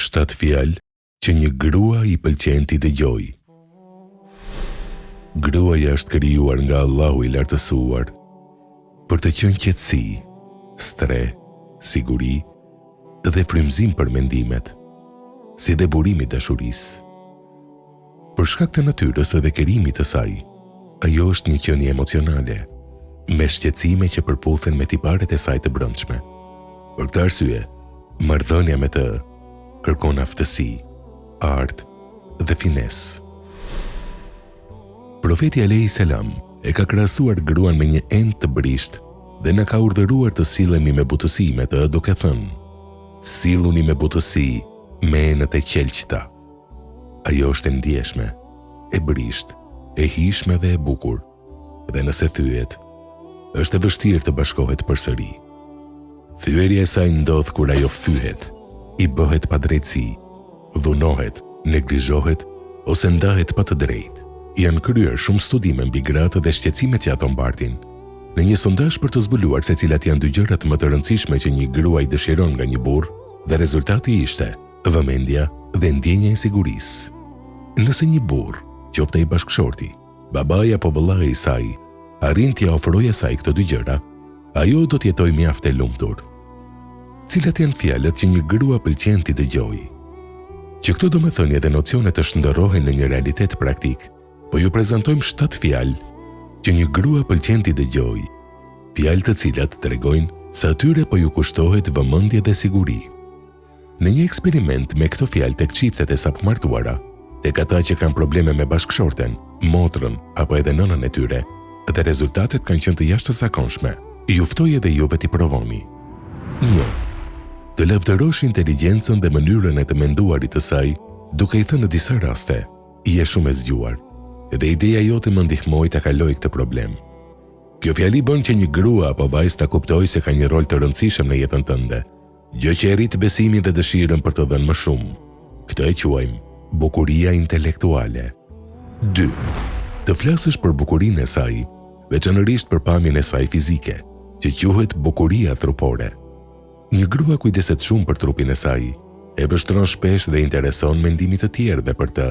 7 fjalë që një grua i pëlqen t'i dëgjojë. Gruaja është krijuar nga Allahu i lartësuar për të qenë qetësi, stre, siguri dhe frymëzim për mendimet, si dhe burimi i dashurisë. Për shkak të natyrës dhe krijimit të saj, ajo është një qenie emocionale, me shqetësime që përputhen me tiparet e saj të brendshme. Për këtë arsye, marrëdhënia me të kërkon aftësi, art dhe finesë. Profeti alayhi salam e ka krahasuar gruan me një endë të brisht dhe na ka urdhëruar të sillemi me butësi me të, duke thënë: "Silluni me butësi me enët e qelqta." Ajo është e ndjeshme, e brisht, e hishme dhe e bukur, dhe nëse thyet, është e vështirë të bashkohet përsëri. Thyerja e saj ndodh kur ajo fyhet, i bëhet pa drejtësi, dhunohet, neglizhohet ose ndahet pa të drejtë. Janë kryer shumë studime mbi gratë dhe shqetësimet që ato mbartin. Në një sondazh për të zbuluar se cilat janë dy gjërat më të rëndësishme që një grua i dëshiron nga një burr, dhe rezultati ishte vëmendja dhe ndjenja e sigurisë. Nëse një burr, qoftë ai bashkëshorti, babai apo vëllai i saj, arrin t'i ofrojë asaj këto dy gjëra, ajo do të jetojë mjaft e lumtur. Cilat janë fjalët që një grua pëlqen t'i dëgjojë? Që këto domethënie dhe nocione të shndërrohen në një realitet praktik, po ju prezantojmë 7 fjalë që një grua pëlqen t'i dëgjojë, fjalë të cilat tregojnë se atyre po ju kushtohet vëmendje dhe siguri. Në një eksperiment me këto fjalë tek çiftet e sapomartuara, tek ata që kanë probleme me bashkëshorten, motrën apo edhe nënën e tyre, dhe rezultatet kanë qenë të jashtëzakonshme, ju ftoj edhe juve t'i provoni. 1. Të lavdërosh inteligjencën dhe mënyrën e të menduarit të saj, duke i thënë në disa raste: "Je shumë e zgjuar", dhe ideja jote më ndihmoi ta kaloj këtë problem. Kjo fjali bën që një grua apo vajzë ta kuptojë se ka një rol të rëndësishëm në jetën tënde, gjë që e rrit besimin dhe dëshirën për të dhënë më shumë. Këtë e quajmë bukuria intelektuale. 2. Të flasësh për bukurinë e saj, veçanërisht për pamjen e saj fizike, që quhet bukuria trupore. Një grua kujdeset shumë për trupin e saj, e vështron shpesh dhe intereson mendimit të tjerëve për të.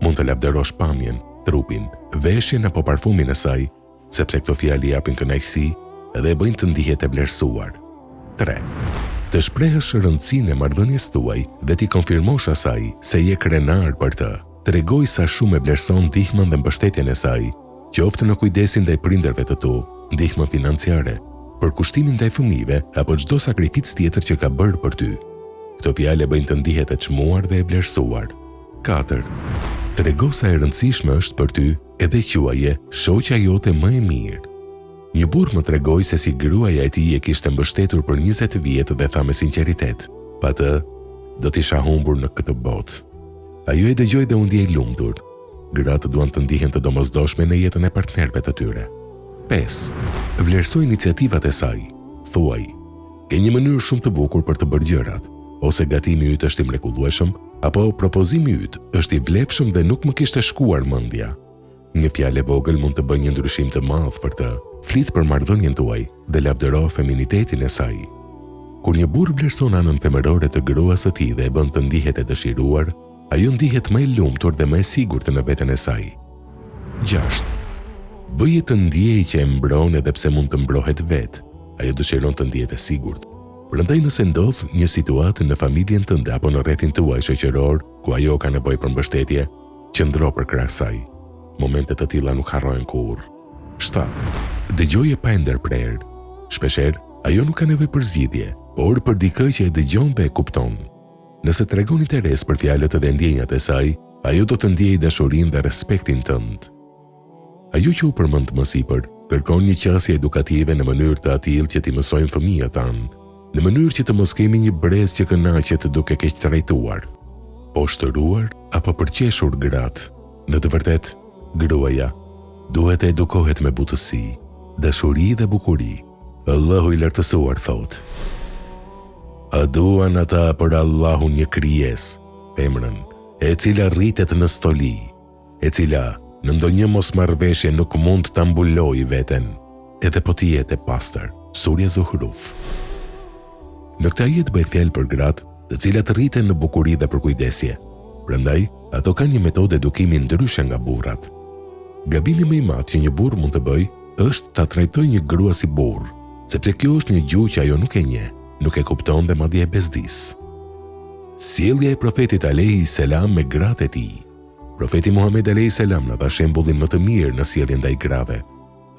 Mund të lavdërosh pamjen, trupin, veshjen apo parfumin e saj, sepse këto fjalë japin kënaqësi dhe e bëjnë të ndihet e vlerësuar. 3. Të shprehësh rëndësinë e marrëdhënies tuaj dhe t'i konfirmosh asaj se je krenar për të. Tregoj sa shumë e vlerëson ndihmën dhe mbështetjen e saj, qoftë në kujdesin ndaj prindërve të tu, ndihmën financiare, për kushtimin ndaj fëmijëve apo çdo sakrificë tjetër që ka bërë për ty. Këto fjalë bëjnë të ndihet e çmuar dhe e vlerësuar. 4. Trego sa e rëndësishme është për ty edhe quaje shoqja jote më e mirë. Një burr më tregoi se si gruaja e tij e kishte mbështetur për 20 vjet dhe tha me sinqeritet: "Pa të, do t'isha humbur në këtë botë." Ajo e dëgjoi dhe u ndiej lumtur. Gratë duan të ndihen të domosdoshme në jetën e partnerëve të tyre. 5. Vlerësoj iniciativat e saj. Thuaj: "Ke një mënyrë shumë të bukur për të bërë gjërat", ose "Gatimi yt është i mrekullueshëm", apo "Propozimi yt është i vlefshëm dhe nuk më kishte shkuar mendja". Një fjalë e vogël mund të bëjë një ndryshim të madh për të. Flit për marrëdhënien tuaj dhe lavdëro feminitetin e saj. Kur një burr vlerëson anën femërore të gruas së tij dhe e bën të ndihet e dëshiruar, ajo ndihet më e lumtur dhe më e sigurt në veten e saj. 6. Bëje të ndjejë që e mbron edhe pse mund të mbrohet vetë. Ajo dëshiron të ndihet e sigurt. Prandaj nëse ndodh një situatë në familjen tënde apo në rrethin tuaj shoqëror ku ajo ka nevojë për mbështetje, qëndro për krah saj. Momente të tilla nuk harrohen kurrë. 7. Dëgjoje pa e ndërprerë. Shpeshherë, ajo nuk ka nevojë për zgjidhje, por për dikë që e dëgjon dhe e kupton. Nëse tregon interes për fjalët dhe ndjenjat e saj, ajo do të ndjejë dashurinë dhe respektin tënd. Ajo që u përmend më sipër, kërkon një qasje edukative në mënyrë të atill që t'i mësojmë fëmijët tanë, në mënyrë që të mos kemi një brez që kënaqet duke keq trajtuar, poshtëruar apo përqeshur gratë. Në të vërtetë, gruaja duhet të edukohet me butësi, dashuri dhe bukuri. Allahu i lartësuar thotë: "A duan ata për Allahun një krijesë, femrën, e cila rritet në stoli, e cila në ndonjë mosmarrveshje nuk mund ta mbulojë veten, edhe po të jetë e pastër." Surja Zuhruf. Në këtë ajet bëhet fjalë për gratë të cilat rriten në bukuri dhe përkujdesje. Prandaj, ato kanë një metodë edukimi ndryshe nga burrat. Gabimi më i madh që një burr mund të bëjë është ta trajtojë një grua si burr, sepse kjo është një gjuhë që ajo nuk e njeh, nuk e kupton dhe madje e bezdis. Sjellja e profetit alayhi selam me gratë e tij. Profeti Muhammed alayhi selam na dha shembullin më të mirë në sjelljen ndaj grave.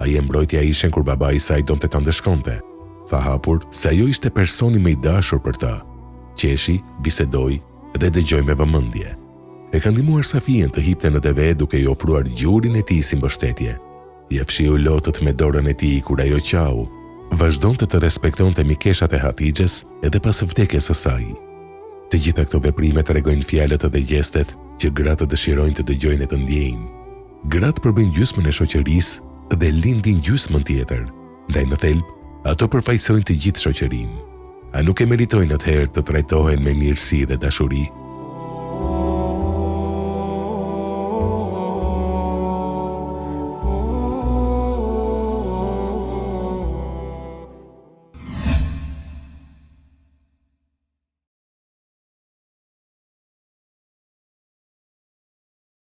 Ai e mbrojti Aishën kur babai i saj donte ta ndeshkonte. Tha hapur se ajo ishte personi më i dashur për ta. Qeshi, bisedoi dhe dëgjoi me vëmendje. E ka ndihmuar Safien të hipte në TV duke i ofruar gjurin e tij si mbështetje. I fshiu lotët me dorën e tij kur ajo qau. Vazhdonte të respektonte mikeshat e Hatixhes edhe pas vdekjes së saj. Të gjitha këto veprime tregojnë fjalët dhe gjestet që gratë dëshirojnë të dëgjojnë e të ndjejnë. Gratë përbëjnë gjysmën e shoqërisë dhe lindin gjysmën tjetër. Ndaj në thelb, ato përfaqësojnë të gjithë shoqërinë. A nuk e meritojnë atëherë të trajtohen me mirësi dhe dashuri?